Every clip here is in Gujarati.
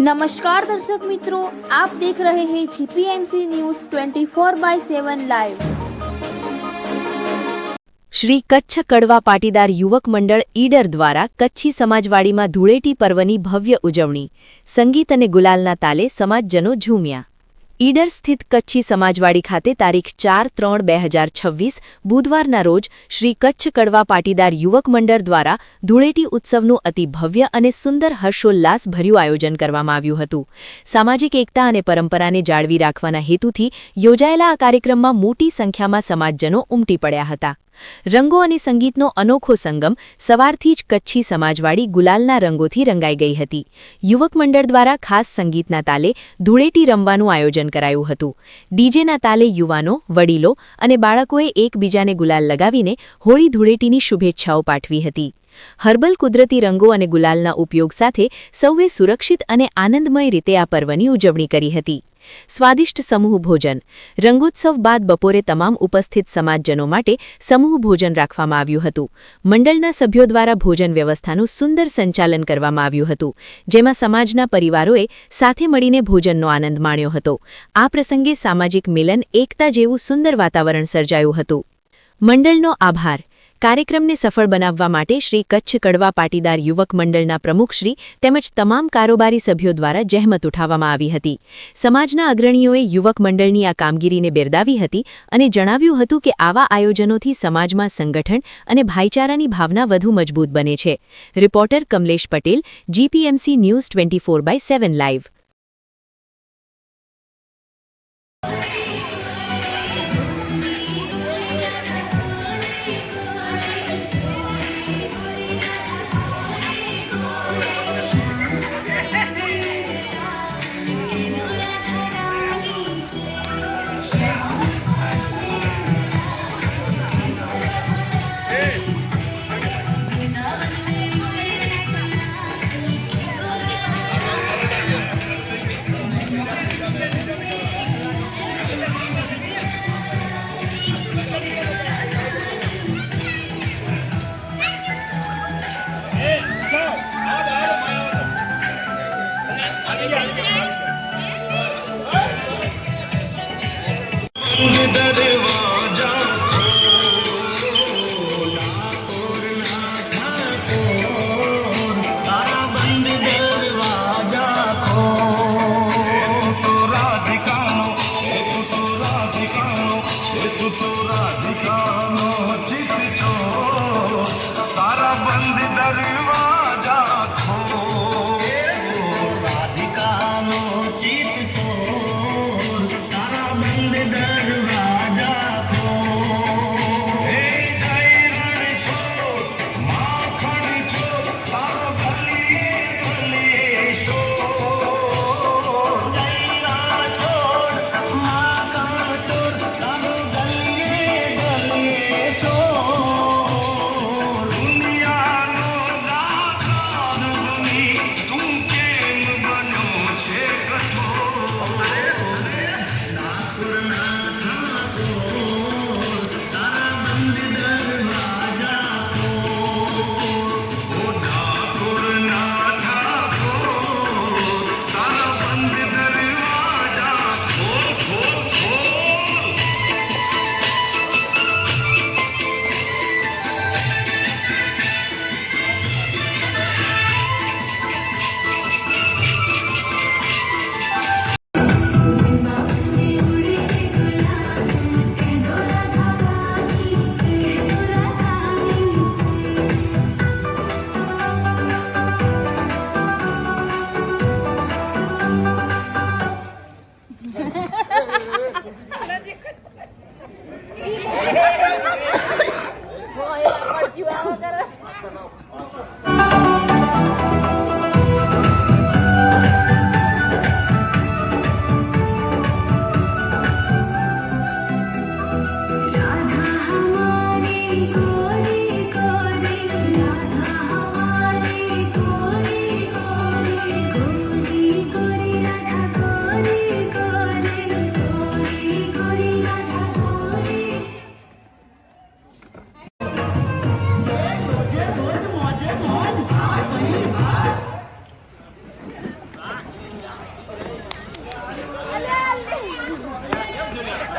नमस्कार दर्शक मित्रों, आप देख रहे हैं जीपीएमसी न्यूज़ 24/7 लाइव। श्री कच्छ कड़वा पाटीदार युवक मंडळ ईडर द्वारा कच्छी समाजवाड़ीमां धूळेटी पर्वनी भव्य उजवणी, संगीत अने गुलालना ताले समाजजनो झूम्या। ईडर स्थित कच्छी समाजवाड़ी खाते तारीख 4/3/2026 बुधवाરના રોજ શ્રી કચ્છ કડવા પાટીદાર યુવક મંડળ દ્વારા ધૂળેટી ઉત્સવનું અતિ ભવ્ય અને સુંદર હર્ષોલ્લાસભર્યું આયોજન કરવામાં આવ્યું હતું। સામાજિક એકતા અને પરંપરાને જાળવી રાખવાના હેતુથી યોજાયેલા આ કાર્યક્રમમાં મોટી સંખ્યામાં સમાજજનો ઉમટી પડ્યા હતા। રંગો અને સંગીતનો અનોખો સંગમ સવારથી જ કચ્છી સમાજવાડી ગુલાલના રંગોથી રંગાઈ ગઈ હતી। યુવક મંડળ દ્વારા ખાસ સંગીતના તાલે ધૂળેટી રમવાનું આયોજન કરાયું હતું। ડીજેના તાલે યુવાનો, વડીલો અને બાળકોએ એકબીજાને ગુલાલ લગાવીને હોળી ધૂળેટીની શુભેચ્છાઓ પાઠવી હતી। હર્બલ કુદરતી રંગો અને ગુલાલના ઉપયોગ સાથે સૌએ સુરક્ષિત અને આનંદમય રીતે આ પર્વની ઉજવણી કરી હતી। સ્વાદિષ્ટ સમૂહ ભોજન રંગોત્સવ બાદ બપોરે તમામ ઉપસ્થિત સમાજજનો માટે સમૂહ ભોજન રાખવામાં આવ્યું હતું। મંડળના સભ્યો દ્વારા ભોજન વ્યવસ્થાનું સુંદર સંચાલન કરવામાં આવ્યું હતું, જેમાં સમાજના પરિવારોએ સાથે મળીને ભોજનનો આનંદ માણ્યો હતો। આ પ્રસંગે સામાજિક મિલન એકતા જેવું સુંદર વાતાવરણ સર્જાયું હતું। મંડળનો આભાર। કાર્યક્રમને સફળ બનાવવા માટે શ્રી કચ્છ કડવા પાટીદાર યુવક મંડળના પ્રમુખશ્રી તેમજ તમામ કારોબારી સભ્યો દ્વારા જહેમત ઉઠાવવામાં આવી હતી। સમાજના અગ્રણીઓએ યુવક મંડળની આ કામગીરીને બિરદાવી હતી અને જણાવ્યું હતું કે આવા આયોજનોથી સમાજમાં સંગઠન અને ભાઈચારાની ભાવના વધુ મજબૂત બને છે। Reporter Kamlesh Patel, GPMC news 24/7 live.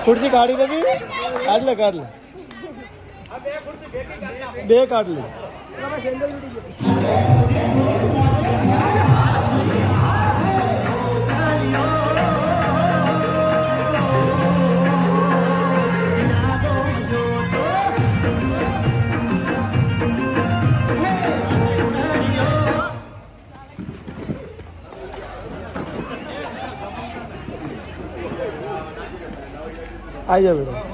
ખુરશી કાઢી નથી કાઢ લે બે કાઢ લે આવી જાઓ બેટા